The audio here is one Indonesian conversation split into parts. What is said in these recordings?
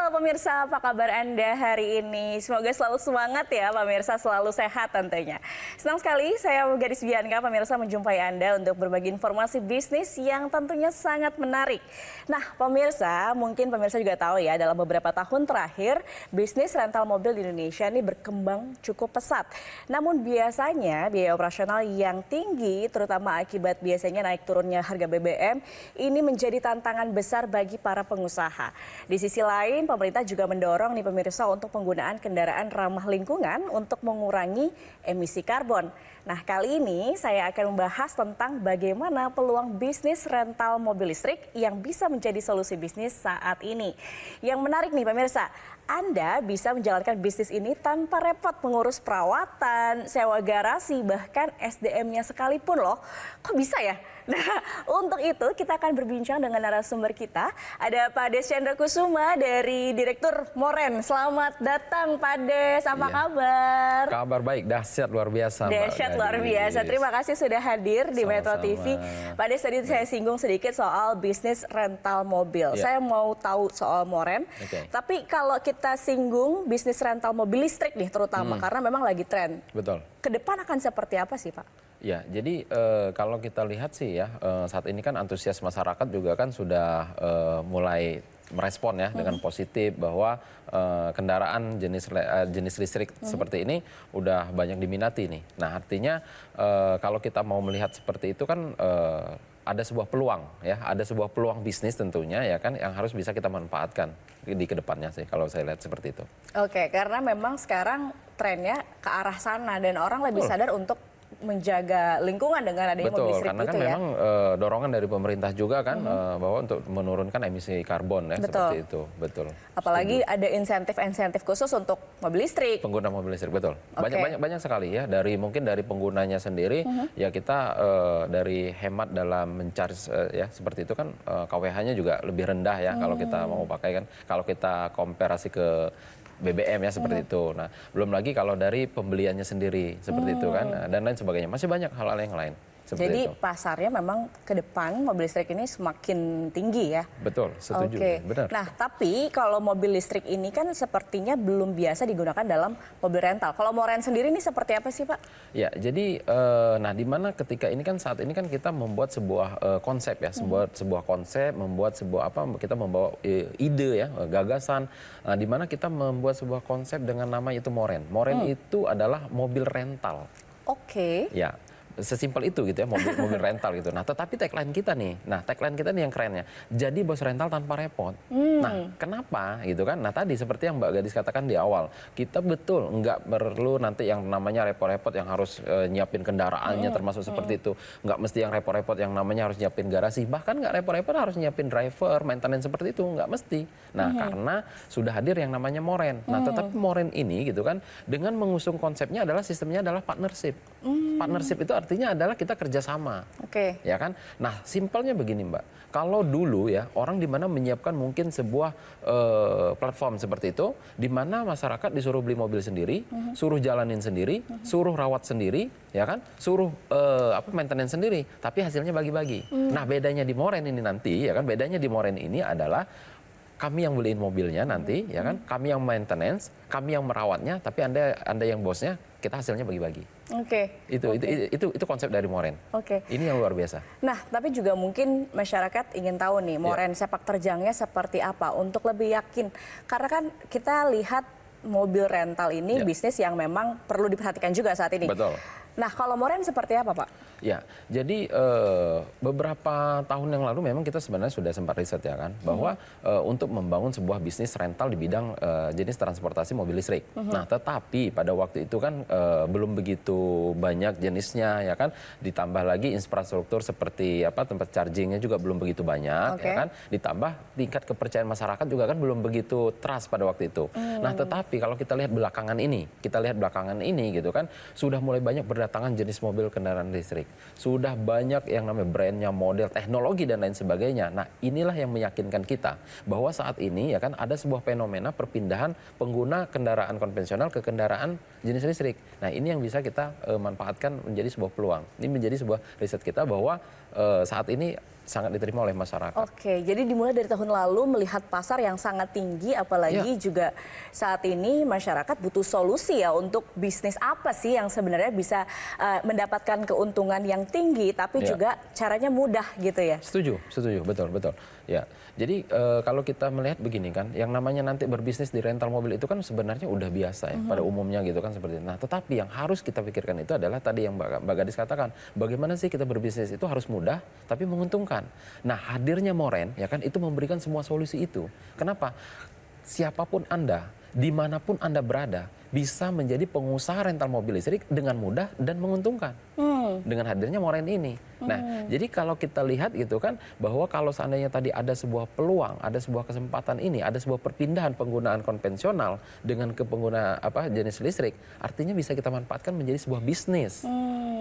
Halo pemirsa, apa kabar Anda hari ini? Semoga selalu semangat ya pemirsa, selalu sehat tentunya. Senang sekali saya Gadis Bianca pemirsa menjumpai Anda untuk berbagi informasi bisnis yang tentunya sangat menarik. Nah pemirsa, mungkin pemirsa juga tahu ya dalam beberapa tahun terakhir bisnis rental mobil di Indonesia ini berkembang cukup pesat. Namun biasanya biaya operasional yang tinggi terutama akibat biasanya naik turunnya harga BBM ini menjadi tantangan besar bagi para pengusaha. Di sisi lain, pemerintah juga mendorong nih pemirsa untuk penggunaan kendaraan ramah lingkungan untuk mengurangi emisi karbon. Nah, kali ini saya akan membahas tentang bagaimana peluang bisnis rental mobil listrik yang bisa menjadi solusi bisnis saat ini. Yang menarik nih pemirsa, Anda bisa menjalankan bisnis ini tanpa repot mengurus perawatan, sewa garasi, bahkan SDM-nya sekalipun loh. Kok bisa ya? Nah, untuk itu kita akan berbincang dengan narasumber kita. Ada Pak Des Chandra Kusuma dari Direktur Moren. Selamat datang Pak Des, apa kabar? Kabar baik, dahsyat luar biasa. Dahsyat luar biasa. Terima kasih sudah hadir di Metro TV. Pak Des, tadi saya singgung sedikit soal bisnis rental mobil. Saya mau tahu soal Moren. Tapi kalau kita singgung bisnis rental mobil listrik nih terutama, karena memang lagi tren. Betul. Ke depan akan seperti apa sih Pak? Ya, jadi kalau kita lihat sih ya, saat ini kan antusias masyarakat juga kan sudah mulai merespon ya dengan positif bahwa kendaraan jenis listrik seperti ini udah banyak diminati nih. Nah, artinya kalau kita mau melihat seperti itu kan ada sebuah peluang ya, ada sebuah peluang bisnis tentunya ya kan yang harus bisa kita manfaatkan di kedepannya sih kalau saya lihat seperti itu. Oke, karena memang sekarang trennya ke arah sana dan orang lebih sadar untuk menjaga lingkungan dengan adanya mobil listrik karena itu kan ya. Memang dorongan dari pemerintah juga kan bahwa untuk menurunkan emisi karbon ya seperti itu. Betul. Apalagi ada insentif-insentif khusus untuk mobil listrik. Pengguna mobil listrik, betul. Banyak sekali ya, mungkin dari penggunanya sendiri ya kita dari hemat dalam mencharge ya seperti itu kan KWH-nya juga lebih rendah ya kalau kita mau pakai kan. Kalau kita komparasi ke BBM ya seperti itu. Nah, belum lagi kalau dari pembeliannya sendiri seperti itu kan dan lain sebagainya. Masih banyak hal-hal yang lain. Jadi pasarnya memang ke depan mobil listrik ini semakin tinggi ya. Betul, setuju. Benar. Nah, tapi kalau mobil listrik ini kan sepertinya belum biasa digunakan dalam mobil rental. Kalau Moren sendiri ini seperti apa sih Pak? Ya, jadi nah di mana ketika ini kan saat ini kan kita membuat sebuah konsep ya, sebuah konsep, membuat sebuah kita membawa ide ya, gagasan. Nah, di mana kita membuat sebuah konsep dengan nama itu Moren. Moren itu adalah mobil rental. Oke. Ya. Sesimpel itu gitu ya, mobil rental gitu. Nah, tetapi tagline kita nih yang kerennya. Jadi bos rental tanpa repot. Nah, kenapa gitu kan? Nah, tadi seperti yang Mbak Gadis katakan di awal, kita betul nggak perlu nanti yang namanya repot-repot yang harus nyiapin kendaraannya termasuk seperti itu. Nggak mesti yang repot-repot yang namanya harus nyiapin garasi. Bahkan nggak repot-repot harus nyiapin driver, maintenance seperti itu. Nggak mesti. Nah, karena sudah hadir yang namanya Moren. Nah, tetapi Moren ini gitu kan, dengan mengusung konsepnya adalah sistemnya adalah partnership. Partnership itu artinya adalah kita kerjasama, ya kan? Nah, simpelnya begini Mbak, kalau dulu ya orang di mana menyiapkan mungkin sebuah platform seperti itu, di mana masyarakat disuruh beli mobil sendiri, suruh jalanin sendiri, suruh rawat sendiri, ya kan? Suruh maintenance sendiri, tapi hasilnya bagi-bagi. Nah, bedanya di Moren ini nanti, ya kan? Bedanya di Moren ini adalah kami yang beliin mobilnya nanti, ya kan? Kami yang maintenance, kami yang merawatnya, tapi anda yang bosnya, kita hasilnya bagi-bagi. Itu konsep dari Moren. Ini yang luar biasa. Nah, tapi juga mungkin masyarakat ingin tahu nih, Moren sepak terjangnya seperti apa untuk lebih yakin. Karena kan kita lihat mobil rental ini bisnis yang memang perlu diperhatikan juga saat ini. Betul. Nah, kalau Moren seperti apa Pak? Ya, jadi beberapa tahun yang lalu memang kita sebenarnya sudah sempat riset ya kan, bahwa untuk membangun sebuah bisnis rental di bidang jenis transportasi mobil listrik. Nah, tetapi pada waktu itu kan belum begitu banyak jenisnya ya kan, ditambah lagi infrastruktur seperti tempat chargingnya juga belum begitu banyak ya kan, ditambah tingkat kepercayaan masyarakat juga kan belum begitu trust pada waktu itu. Nah, tetapi kalau kita lihat belakangan ini gitu kan, sudah mulai banyak berdatangan jenis mobil kendaraan listrik. sudah banyak yang namanya brandnya, model, teknologi dan lain sebagainya. Nah, inilah yang meyakinkan kita bahwa saat ini ya kan ada sebuah fenomena perpindahan pengguna kendaraan konvensional ke kendaraan jenis listrik. Nah, ini yang bisa kita manfaatkan menjadi sebuah peluang. Ini menjadi sebuah riset kita bahwa saat ini sangat diterima oleh masyarakat. Oke, jadi dimulai dari tahun lalu melihat pasar yang sangat tinggi, apalagi juga saat ini masyarakat butuh solusi ya untuk bisnis apa sih yang sebenarnya bisa mendapatkan keuntungan yang tinggi, tapi juga caranya mudah gitu ya. Setuju, betul. Ya, jadi kalau kita melihat begini kan, yang namanya nanti berbisnis di rental mobil itu kan sebenarnya udah biasa ya pada umumnya gitu kan seperti itu. Nah, tetapi yang harus kita pikirkan itu adalah tadi yang Mbak Gadis katakan, bagaimana sih kita berbisnis itu harus mudah tapi menguntungkan. Nah, hadirnya Moren ya kan itu memberikan semua solusi itu. Kenapa? Siapapun Anda, dimanapun Anda berada, bisa menjadi pengusaha rental mobil listrik dengan mudah dan menguntungkan. Dengan hadirnya Moren ini. Nah, jadi kalau kita lihat gitu kan, bahwa kalau seandainya tadi ada sebuah peluang, ada sebuah kesempatan ini, ada sebuah perpindahan penggunaan konvensional dengan ke pengguna jenis listrik, artinya bisa kita manfaatkan menjadi sebuah bisnis.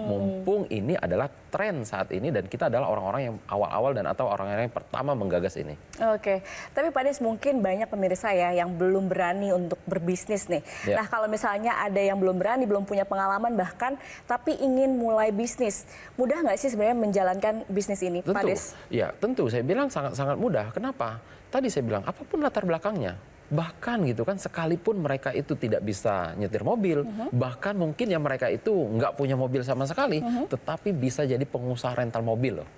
Mumpung ini adalah tren saat ini dan kita adalah orang-orang yang awal-awal dan atau orang-orang yang pertama menggagas ini. Oke, tapi Pak Des mungkin banyak pemirsa ya yang belum berani untuk berbisnis nih. Nah, kalau misalnya ada yang belum berani, belum punya pengalaman bahkan, tapi ingin mulai bisnis, mudah nggak sih sebenarnya menjalankan bisnis ini, Pak Des? Ya, tentu. Saya bilang sangat-sangat mudah. Kenapa? Tadi saya bilang, apapun latar belakangnya. Bahkan gitu kan, sekalipun mereka itu tidak bisa nyetir mobil, bahkan mungkin ya mereka itu nggak punya mobil sama sekali, tetapi bisa jadi pengusaha rental mobil loh.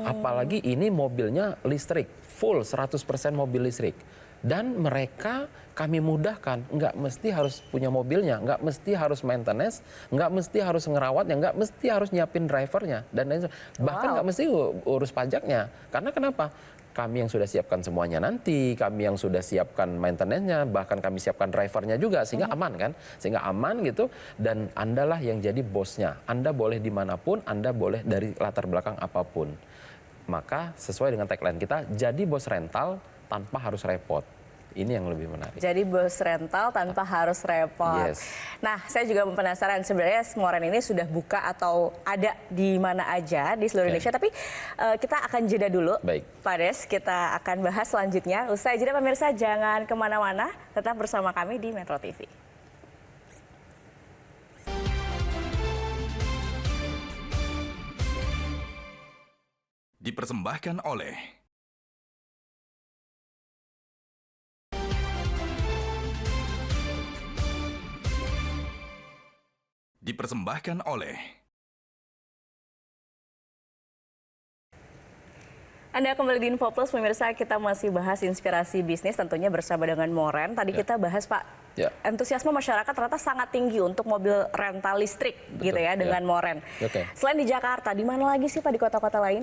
Apalagi ini mobilnya listrik, full 100% mobil listrik. Dan mereka kami mudahkan, nggak mesti harus punya mobilnya, nggak mesti harus maintenance, nggak mesti harus ngerawatnya, nggak mesti harus nyiapin drivernya, dan lain sebagainya. Bahkan nggak mesti urus pajaknya. Karena kenapa? Kami yang sudah siapkan semuanya nanti, kami yang sudah siapkan maintenance-nya, bahkan kami siapkan drivernya juga, sehingga aman kan? Sehingga aman gitu, dan Andalah yang jadi bosnya. Anda boleh dimanapun, Anda boleh dari latar belakang apapun. Maka sesuai dengan tagline kita, jadi bos rental tanpa harus repot. Ini yang lebih menarik. Jadi bos rental tanpa harus repot. Yes. Nah, saya juga penasaran sebenarnya Moren ini sudah buka atau ada di mana aja di seluruh Indonesia. Tapi kita akan jeda dulu. Baik. Pak Des, kita akan bahas selanjutnya. Usai jeda pemirsa, jangan kemana-mana. Tetap bersama kami di Metro TV. Dipersembahkan oleh Anda kembali di Info Plus, pemirsa, kita masih bahas inspirasi bisnis tentunya bersama dengan Moren. Tadi kita bahas, Pak, antusiasme masyarakat ternyata sangat tinggi untuk mobil rental listrik. Betul, gitu ya, dengan Moren. Selain di Jakarta, di mana lagi sih Pak di kota-kota lain?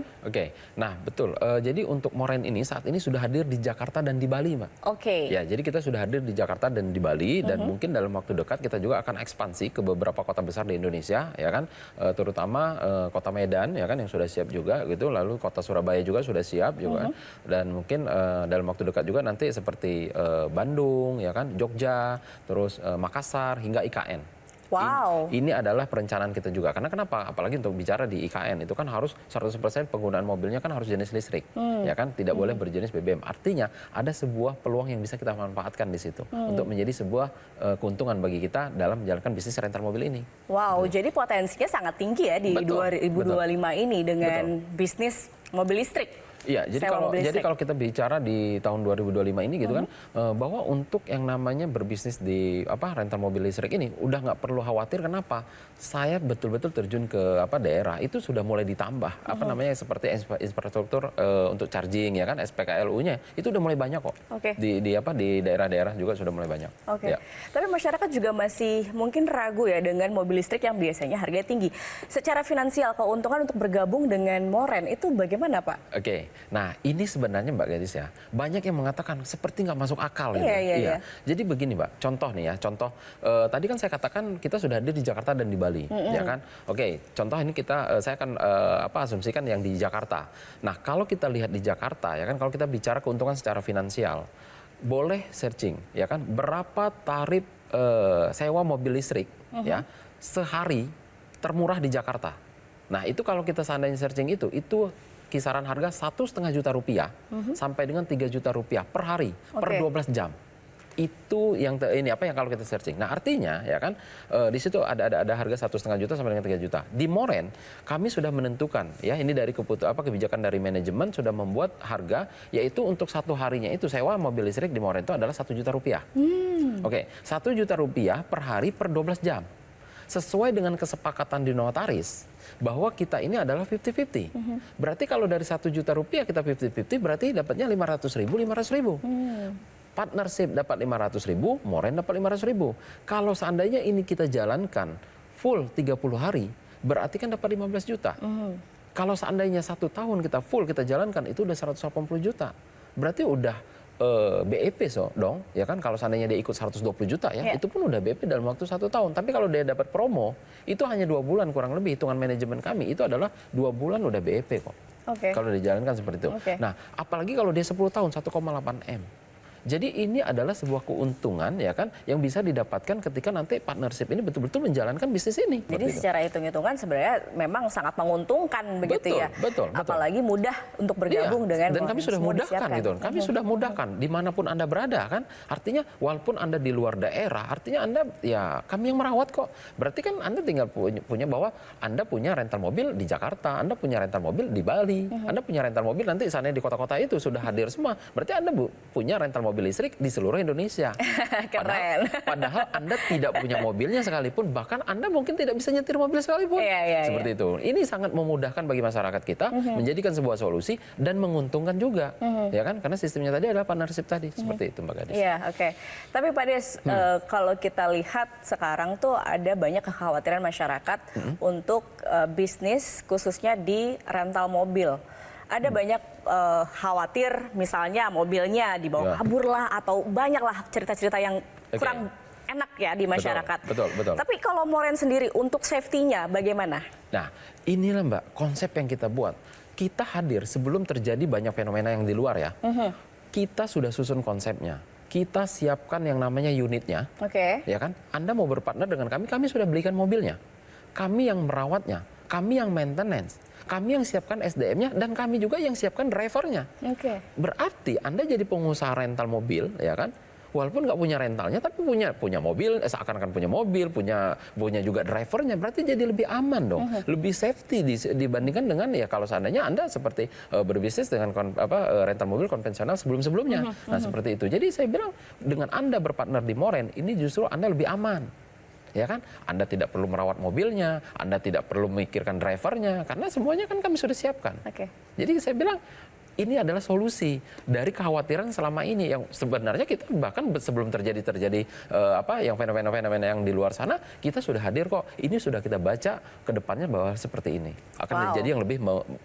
Nah betul. Jadi untuk Moren ini saat ini sudah hadir di Jakarta dan di Bali, Mbak. Ya, jadi kita sudah hadir di Jakarta dan di Bali, dan mungkin dalam waktu dekat kita juga akan ekspansi ke beberapa kota besar di Indonesia, ya kan, terutama kota Medan, ya kan, yang sudah siap juga gitu, lalu kota Surabaya juga sudah siap juga, dan mungkin dalam waktu dekat juga nanti seperti Bandung, ya kan, Jogja, terus Makassar hingga IKN. Wow. Ini adalah perencanaan kita juga. Karena kenapa? Apalagi untuk bicara di IKN itu kan harus 100% penggunaan mobilnya kan harus jenis listrik, ya kan, tidak boleh berjenis BBM. Artinya ada sebuah peluang yang bisa kita manfaatkan di situ untuk menjadi sebuah keuntungan bagi kita dalam menjalankan bisnis rental mobil ini. Wow, jadi potensinya sangat tinggi ya di 2025 ini dengan bisnis mobil listrik. Iya, jadi kalau kita bicara di tahun 2025 ini gitu kan, bahwa untuk yang namanya berbisnis di rental mobil listrik ini udah nggak perlu khawatir. Kenapa? Saya betul-betul terjun ke daerah itu sudah mulai ditambah seperti infrastruktur untuk charging, ya kan, SPKLU-nya itu udah mulai banyak kok. Di daerah-daerah juga sudah mulai banyak. Ya. Tapi masyarakat juga masih mungkin ragu ya dengan mobil listrik yang biasanya harganya tinggi. Secara finansial keuntungan untuk bergabung dengan Moren itu bagaimana, Pak? Nah, ini sebenarnya Mbak Gadis ya, banyak yang mengatakan seperti nggak masuk akal gitu. Iya. Jadi begini, Mbak, contoh nih ya, tadi kan saya katakan kita sudah hadir di Jakarta dan di Bali, ya kan. Contoh ini saya akan asumsikan yang di Jakarta. Nah, kalau kita lihat di Jakarta, ya kan, kalau kita bicara keuntungan secara finansial, boleh searching, ya kan, berapa tarif sewa mobil listrik ya sehari termurah di Jakarta. Nah itu kalau kita seandainya searching itu kisaran harga 1,5 juta rupiah sampai dengan 3 juta rupiah per hari, per 12 jam. Itu yang ini apa yang kalau kita searching. Nah artinya ya kan di situ ada harga 1,5 juta sampai dengan 3 juta. Di Moren kami sudah menentukan ya ini dari kebijakan dari manajemen sudah membuat harga yaitu untuk satu harinya itu sewa mobil listrik di Moren itu adalah 1 juta rupiah. Oke, 1 juta rupiah per hari per 12 jam. Sesuai dengan kesepakatan di notaris bahwa kita ini adalah 50-50. Berarti kalau dari 1 juta rupiah kita 50-50 berarti dapatnya 500.000. Partnership dapat 500.000, Moren dapat 500.000. Kalau seandainya ini kita jalankan full 30 hari, berarti kan dapat 15 juta. Kalau seandainya 1 tahun kita full kita jalankan itu udah 180 juta. Berarti udah BEP dong, ya kan? Kalau seandainya dia ikut 120 juta ya, itu pun udah BEP dalam waktu 1 tahun. Tapi kalau dia dapat promo, itu hanya 2 bulan kurang lebih. Hitungan manajemen kami itu adalah 2 bulan udah BEP kok. Kalau dijalankan seperti itu. Nah, apalagi kalau dia 10 tahun 1,8 M. Jadi ini adalah sebuah keuntungan ya kan yang bisa didapatkan ketika nanti partnership ini betul-betul menjalankan bisnis ini. Jadi secara hitung-hitungan sebenarnya memang sangat menguntungkan begitu ya. Betul. Apalagi mudah untuk bergabung dengan dan kami sudah mudahkan gitu. Kami sudah mudahkan dimanapun Anda berada kan. Artinya walaupun Anda di luar daerah, artinya Anda ya kami yang merawat kok. Berarti kan Anda tinggal punya bahwa Anda punya rental mobil di Jakarta, Anda punya rental mobil di Bali, Anda punya rental mobil nanti sana di kota-kota itu sudah hadir semua. Berarti Anda punya rental mobil listrik di seluruh Indonesia. Keren. Padahal Anda tidak punya mobilnya sekalipun, bahkan Anda mungkin tidak bisa nyetir mobil sekalipun. Seperti itu. Ini sangat memudahkan bagi masyarakat kita, menjadikan sebuah solusi dan menguntungkan juga, ya kan? Karena sistemnya tadi adalah partnership tadi, seperti itu Mbak Gadis. Iya, oke. Tapi Pak Des, kalau kita lihat sekarang tuh ada banyak kekhawatiran masyarakat untuk bisnis khususnya di rental mobil. Ada banyak khawatir misalnya mobilnya dibawa kabur lah atau banyak lah cerita-cerita yang kurang enak ya di masyarakat. Betul. Tapi kalau Moren sendiri untuk safety-nya bagaimana? Nah inilah Mbak konsep yang kita buat. Kita hadir sebelum terjadi banyak fenomena yang di luar ya. Kita sudah susun konsepnya. Kita siapkan yang namanya unitnya. Ya kan? Anda mau berpartner dengan kami sudah belikan mobilnya. Kami yang merawatnya. Kami yang maintenance. Kami yang siapkan SDM-nya dan kami juga yang siapkan drivernya. Berarti Anda jadi pengusaha rental mobil, ya kan? Walaupun nggak punya rentalnya, tapi punya mobil, seakan-akan punya mobil, punya juga drivernya. Berarti jadi lebih aman dong, lebih safety dibandingkan dengan ya kalau seandainya Anda seperti berbisnis dengan rental mobil konvensional sebelum-sebelumnya. Nah seperti itu. Jadi saya bilang dengan Anda berpartner di Moren, ini justru Anda lebih aman. Ya kan, Anda tidak perlu merawat mobilnya, Anda tidak perlu memikirkan drivernya, karena semuanya kan kami sudah siapkan. Jadi saya bilang ini adalah solusi dari kekhawatiran selama ini yang sebenarnya kita bahkan sebelum terjadi yang fenomena-fenomena yang di luar sana kita sudah hadir kok. Ini sudah kita baca ke depannya bahwa seperti ini akan menjadi yang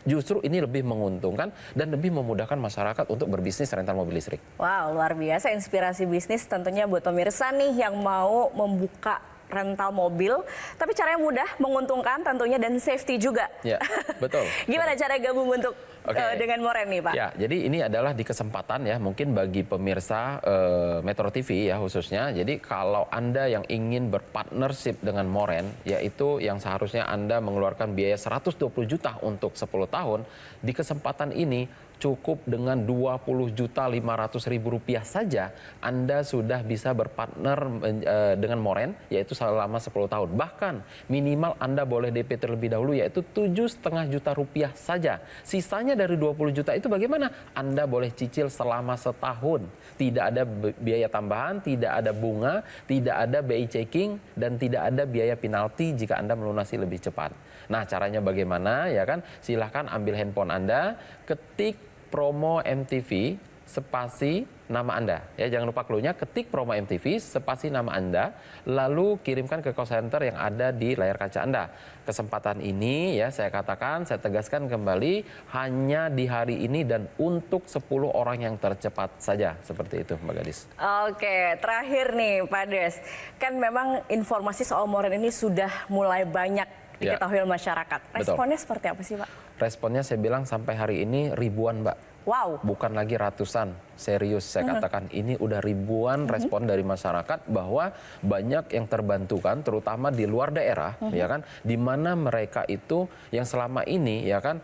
justru ini lebih menguntungkan dan lebih memudahkan masyarakat untuk berbisnis rental mobil listrik. Wow, luar biasa inspirasi bisnis tentunya buat pemirsa nih yang mau membuka rental mobil, tapi caranya mudah, menguntungkan tentunya dan safety juga. Ya, betul. Gimana cara gabung untuk dengan Moren nih Pak? Ya, jadi ini adalah di kesempatan ya, mungkin bagi pemirsa Metro TV ya khususnya. Jadi kalau Anda yang ingin berpartnership dengan Moren, yaitu yang seharusnya Anda mengeluarkan biaya 120 juta untuk 10 tahun, di kesempatan ini cukup dengan 20.500.000 rupiah saja Anda sudah bisa berpartner dengan Moren yaitu selama 10 tahun. Bahkan minimal Anda boleh DP terlebih dahulu yaitu 7,5 juta rupiah saja. Sisanya dari 20 juta itu bagaimana? Anda boleh cicil selama setahun. Tidak ada biaya tambahan, tidak ada bunga, tidak ada BI checking dan tidak ada biaya penalti jika Anda melunasi lebih cepat. Nah, caranya bagaimana ya kan? Silahkan ambil handphone Anda, ketik promo MTV spasi nama Anda. Ya, jangan lupa clue-nya, ketik promo MTV spasi nama Anda, lalu kirimkan ke call center yang ada di layar kaca Anda. Kesempatan ini ya saya tegaskan kembali hanya di hari ini dan untuk 10 orang yang tercepat saja. Seperti itu Mbak Gadis. Oke, terakhir nih Pak Des. Kan memang informasi soal Moren ini sudah mulai banyak diketahui masyarakat. Responnya seperti apa sih Pak? Responnya saya bilang sampai hari ini ribuan Mbak. Wow. Bukan lagi ratusan, serius saya katakan. Ini udah ribuan respon dari masyarakat bahwa banyak yang terbantukan, terutama di luar daerah, ya kan, di mana mereka itu yang selama ini, ya kan,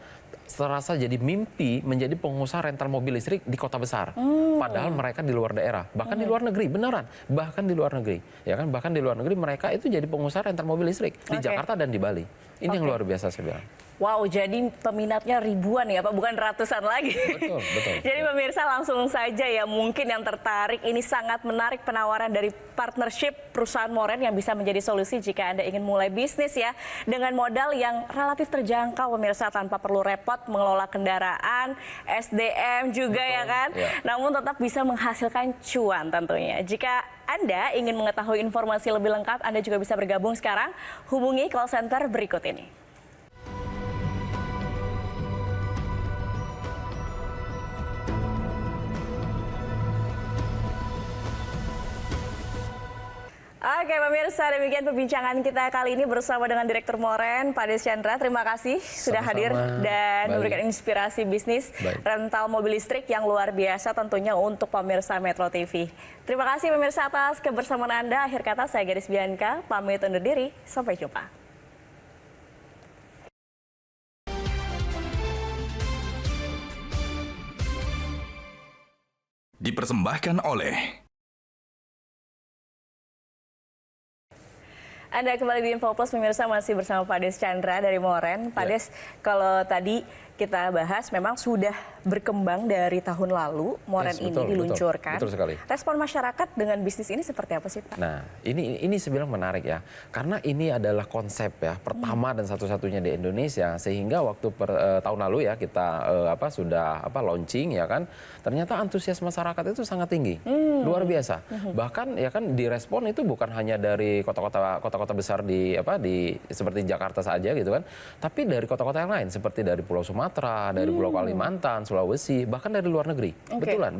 serasa jadi mimpi menjadi pengusaha rental mobil listrik di kota besar. Padahal mereka di luar daerah, bahkan di luar negeri, beneran, bahkan di luar negeri, ya kan, bahkan di luar negeri mereka itu jadi pengusaha rental mobil listrik di Jakarta dan di Bali. Ini yang luar biasa saya bilang. Wow, jadi peminatnya ribuan ya Pak, bukan ratusan lagi. Betul, betul. Jadi pemirsa langsung saja ya, mungkin yang tertarik, ini sangat menarik penawaran dari partnership perusahaan Moren yang bisa menjadi solusi jika Anda ingin mulai bisnis ya. Dengan modal yang relatif terjangkau pemirsa, tanpa perlu repot mengelola kendaraan, SDM juga ya kan. Namun tetap bisa menghasilkan cuan tentunya. Jika Anda ingin mengetahui informasi lebih lengkap, Anda juga bisa bergabung sekarang. Hubungi call center berikut ini. Oke pemirsa, demikian perbincangan kita kali ini bersama dengan Direktur Moren, Pak Des Chandra. Terima kasih sudah hadir dan memberikan inspirasi bisnis rental mobil listrik yang luar biasa tentunya untuk pemirsa Metro TV. Terima kasih pemirsa atas kebersamaan Anda. Akhir kata saya Gadis Bianca, pamit undur diri. Sampai jumpa. Dipersembahkan oleh Anda kembali di Info Plus, pemirsa, masih bersama Pak Des Chandra dari Moren. Pak Des, kalau tadi kita bahas memang sudah berkembang dari tahun lalu, Moren ini diluncurkan. Betul sekali. Respon masyarakat dengan bisnis ini seperti apa sih Pak? Nah, ini sebenarnya menarik ya, karena ini adalah konsep ya pertama dan satu-satunya di Indonesia, sehingga waktu tahun lalu ya kita sudah launching ya kan, ternyata antusias masyarakat itu sangat tinggi, luar biasa. Bahkan ya kan direspon itu bukan hanya dari kota-kota besar di seperti Jakarta saja gitu kan, tapi dari kota-kota yang lain seperti dari Pulau Sumatera, dari Pulau Kalimantan, Sulawesi, bahkan dari luar negeri. Betulan.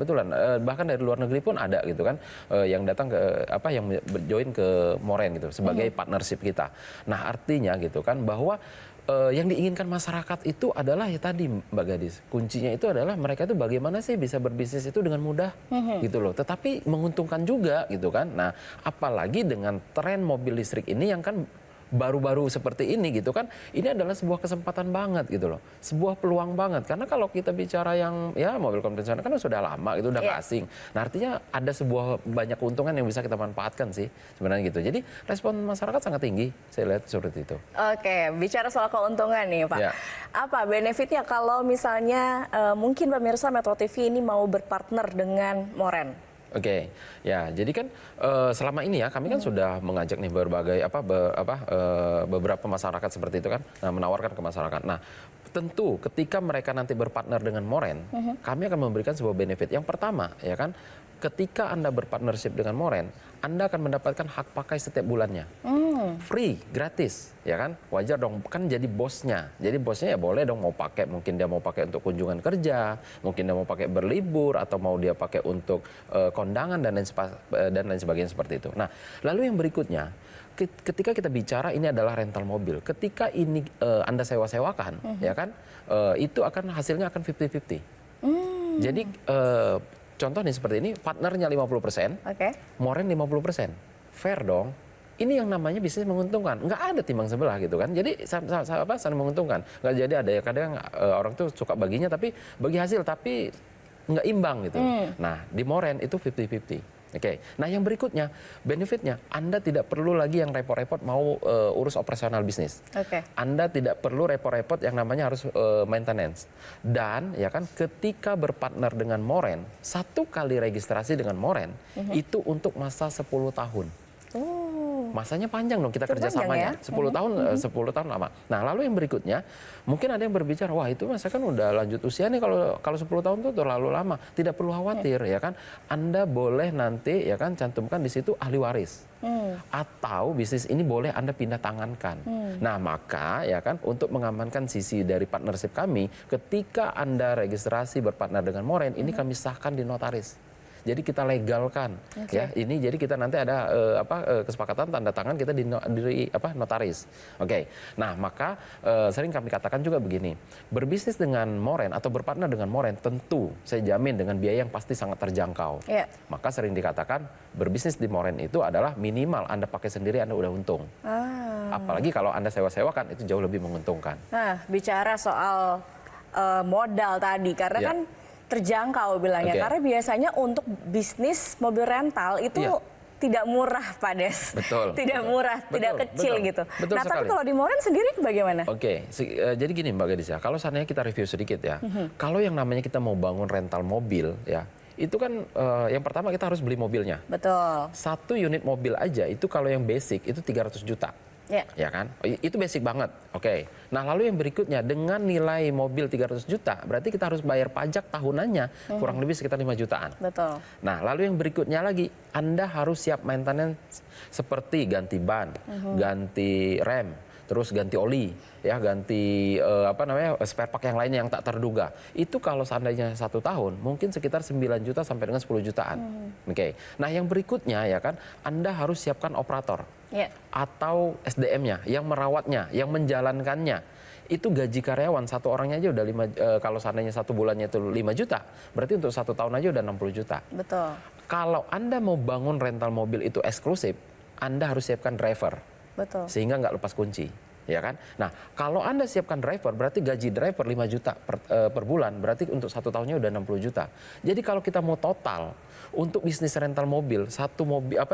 Bahkan dari luar negeri pun ada gitu kan, yang datang ke yang join ke Moren gitu sebagai partnership kita. Nah, artinya gitu kan bahwa yang diinginkan masyarakat itu adalah ya tadi Mbak Gadis, kuncinya itu adalah mereka itu bagaimana sih bisa berbisnis itu dengan mudah gitu loh, tetapi menguntungkan juga gitu kan. Nah, apalagi dengan tren mobil listrik ini yang kan baru-baru seperti ini gitu kan, ini adalah sebuah kesempatan banget gitu loh, sebuah peluang banget, karena kalau kita bicara yang ya mobil konvensional kan sudah lama gitu, udah nggak asing. Nah, artinya ada sebuah banyak keuntungan yang bisa kita manfaatkan sih sebenarnya gitu. Jadi respon masyarakat sangat tinggi, saya lihat seperti itu. Oke, bicara soal keuntungan nih Pak, apa benefitnya kalau misalnya mungkin pemirsa Metro TV ini mau berpartner dengan Moren? Oke, ya jadi kan selama ini ya kami kan sudah mengajak nih berbagai beberapa masyarakat seperti itu kan, menawarkan ke masyarakat. Nah, tentu ketika mereka nanti berpartner dengan Moren, kami akan memberikan sebuah benefit. Yang pertama ya kan, ketika Anda berpartnership dengan Moren, Anda akan mendapatkan hak pakai setiap bulannya. Free, gratis, ya kan? Wajar dong, kan jadi bosnya. Jadi bosnya ya boleh dong mau pakai, mungkin dia mau pakai untuk kunjungan kerja, mungkin dia mau pakai berlibur, atau mau dia pakai untuk kondangan dan lain sebagainya seperti itu. Nah, lalu yang berikutnya, ketika kita bicara ini adalah rental mobil, ketika ini Anda sewa-sewakan, ya kan, itu akan hasilnya akan 50-50. Jadi contoh nih seperti ini, partnernya 50%, Moren 50%. Fair dong. Ini yang namanya bisnis menguntungkan. Nggak ada timbang sebelah gitu kan. Jadi saling menguntungkan. Nggak jadi ada ya kadang orang tuh suka baginya tapi bagi hasil tapi nggak imbang gitu. Nah, di Moren itu 50-50. Oke. Nah, yang berikutnya benefitnya Anda tidak perlu lagi yang repot-repot mau urus operasional bisnis. Anda tidak perlu repot-repot yang namanya harus maintenance. Dan ya kan ketika berpartner dengan Moren, 1 kali registrasi dengan Moren itu untuk masa 10 tahun. Masanya panjang dong kita kerjasamanya, 10 tahun, 10 tahun lama. Nah, lalu yang berikutnya, mungkin ada yang berbicara, wah itu masa kan udah lanjut usia nih, kalau 10 tahun itu terlalu lama. Tidak perlu khawatir ya kan, Anda boleh nanti ya kan cantumkan di situ ahli waris. Atau bisnis ini boleh Anda pindah tangankan. Nah, maka ya kan untuk mengamankan sisi dari partnership kami, ketika Anda registrasi berpartner dengan Moren, ini kami sahkan di notaris. jadi kita legalkan ya. Ini jadi kita nanti ada kesepakatan tanda tangan kita di notaris. Oke. Nah, maka sering kami katakan juga begini. Berbisnis dengan Moren atau berpartner dengan Moren tentu saya jamin dengan biaya yang pasti sangat terjangkau. Iya. Maka sering dikatakan berbisnis di Moren itu adalah minimal Anda pakai sendiri Anda udah untung. Apalagi kalau Anda sewa-sewakan itu jauh lebih menguntungkan. Nah, bicara soal modal tadi, karena Iya. kan terjangkau bilangnya. Oke. Karena biasanya untuk bisnis mobil rental itu Iya. tidak murah, Pak Des. Betul, Tidak betul. murah, tidak Betul, kecil betul. gitu. Betul Nah, tapi sekali. kalau di Moren sendiri bagaimana? Oke, jadi gini Mbak Gadis ya, kalau seandainya kita review sedikit ya, kalau yang namanya kita mau bangun rental mobil ya, itu kan yang pertama kita harus beli mobilnya. Betul. Satu unit mobil aja itu kalau yang basic itu 300 juta. Ya. Ya kan? Itu basic banget. Oke. Nah, lalu yang berikutnya dengan nilai mobil 300 juta, berarti kita harus bayar pajak tahunannya kurang lebih sekitar 5 jutaan. Betul. Nah, lalu yang berikutnya lagi, Anda harus siap maintenance seperti ganti ban, ganti rem, terus ganti oli, ya ganti spare part yang lainnya yang tak terduga. Itu kalau seandainya 1 tahun, mungkin sekitar 9 juta sampai dengan 10 jutaan. Oke. Nah, yang berikutnya ya kan, Anda harus siapkan operator Ya. atau SDM-nya yang merawatnya, yang menjalankannya. Itu gaji karyawan satu orangnya aja udah kalau seandainya 1 bulannya itu 5 juta, berarti untuk 1 tahun aja udah 60 juta. Betul. Kalau Anda mau bangun rental mobil itu eksklusif, Anda harus siapkan driver. Betul. Sehingga nggak lepas kunci, ya kan? Nah, kalau Anda siapkan driver, berarti gaji driver 5 juta per bulan, berarti untuk 1 tahunnya udah 60 juta. Jadi kalau kita mau total untuk bisnis rental mobil,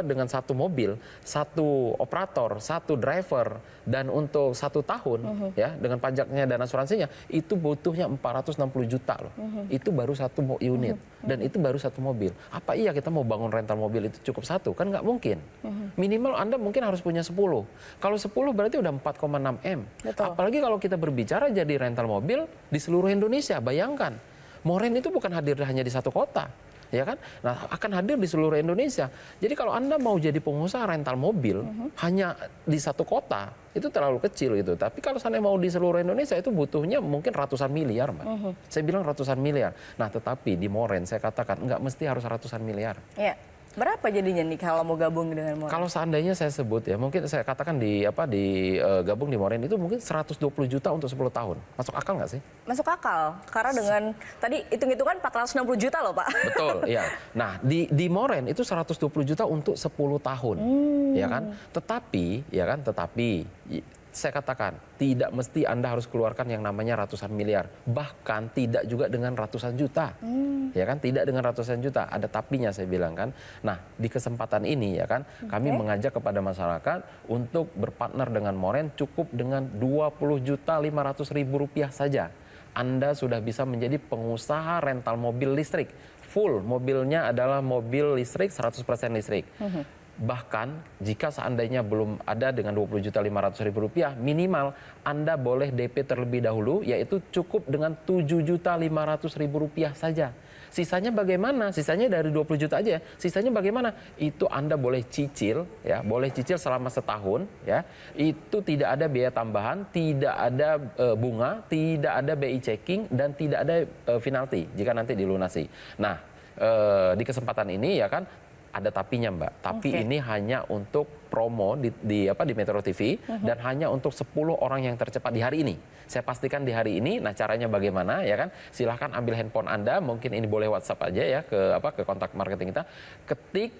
dengan satu mobil, 1 operator, 1 driver, dan untuk 1 tahun, ya dengan pajaknya dan asuransinya, itu butuhnya 460 juta loh. Itu baru 1 unit, dan itu baru 1 mobil. Apa iya kita mau bangun rental mobil itu cukup 1? Kan nggak mungkin. Minimal Anda mungkin harus punya 10. Kalau 10 berarti udah 4,6 M. Betul. Apalagi kalau kita berbicara jadi rental mobil di seluruh Indonesia, bayangkan. Moren itu bukan hadir hanya di 1 kota. Ya kan? Nah, akan hadir di seluruh Indonesia. Jadi kalau Anda mau jadi pengusaha rental mobil hanya di 1 kota, itu terlalu kecil gitu. Tapi kalau seandainya mau di seluruh Indonesia itu butuhnya mungkin ratusan miliar, Mbak. Saya bilang ratusan miliar. Nah, tetapi di Moren saya katakan nggak mesti harus ratusan miliar. Ya. Berapa jadinya nih kalau mau gabung dengan Moren? Kalau seandainya saya sebut ya, mungkin saya katakan gabung di Moren itu mungkin 120 juta untuk 10 tahun. Masuk akal nggak sih? Masuk akal. Karena dengan tadi hitung-hitungan 460 juta loh, Pak. Betul, iya. Nah, di Moren itu 120 juta untuk 10 tahun. Ya kan? Tetapi saya katakan tidak mesti Anda harus keluarkan yang namanya ratusan miliar, bahkan tidak juga dengan ratusan juta, ya kan? Tidak dengan ratusan juta, ada tapinya saya bilang kan. Nah, di kesempatan ini ya kan, kami mengajak kepada masyarakat untuk berpartner dengan Moren cukup dengan 20.500.000 rupiah saja. Anda sudah bisa menjadi pengusaha rental mobil listrik. Full mobilnya adalah mobil listrik 100% listrik. Bahkan jika seandainya belum ada dengan 20.500.000 rupiah, minimal Anda boleh DP terlebih dahulu, yaitu cukup dengan 7.500.000 rupiah saja. Sisanya bagaimana? Sisanya dari 20 juta aja. Sisanya bagaimana? Itu Anda boleh cicil, ya, boleh cicil selama setahun, ya. Itu tidak ada biaya tambahan, tidak ada bunga, tidak ada BI checking, dan tidak ada penalti jika nanti dilunasi. Nah, di kesempatan ini ya kan, ada tapinya, Mbak. Tapi ini hanya untuk promo di Metro TV dan hanya untuk 10 orang yang tercepat di hari ini. Saya pastikan di hari ini. Nah, caranya bagaimana ya kan? Silahkan ambil handphone Anda, mungkin ini boleh WhatsApp aja ya ke kontak marketing kita. Ketik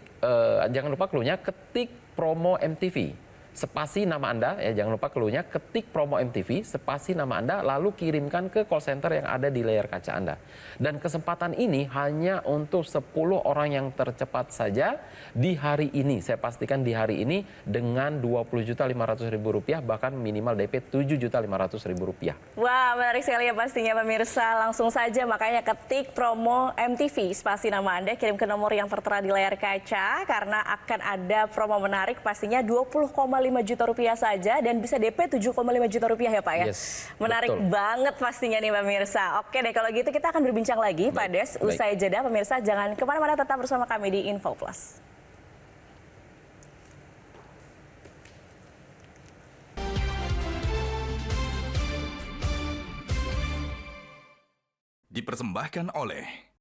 jangan lupa clue-nya, ketik promo MTV. Spasi nama Anda, ya jangan lupa clue-nya, ketik promo MTV, spasi nama Anda, lalu kirimkan ke call center yang ada di layar kaca Anda. Dan kesempatan ini hanya untuk 10 orang yang tercepat saja di hari ini. Saya pastikan di hari ini dengan 20.500.000 rupiah, bahkan minimal DP 7.500.000 rupiah. Wah, menarik sekali ya pastinya pemirsa. Langsung saja makanya ketik promo MTV, spasi nama Anda, kirim ke nomor yang tertera di layar kaca, karena akan ada promo menarik pastinya 20,5 juta rupiah saja dan bisa DP 7,5 juta rupiah ya Pak ya. Yes, menarik betul banget pastinya nih pemirsa. Oke deh, kalau gitu kita akan berbincang lagi Pak Des usai jeda. Pemirsa jangan kemana-mana, tetap bersama kami di Info Plus. Dipersembahkan oleh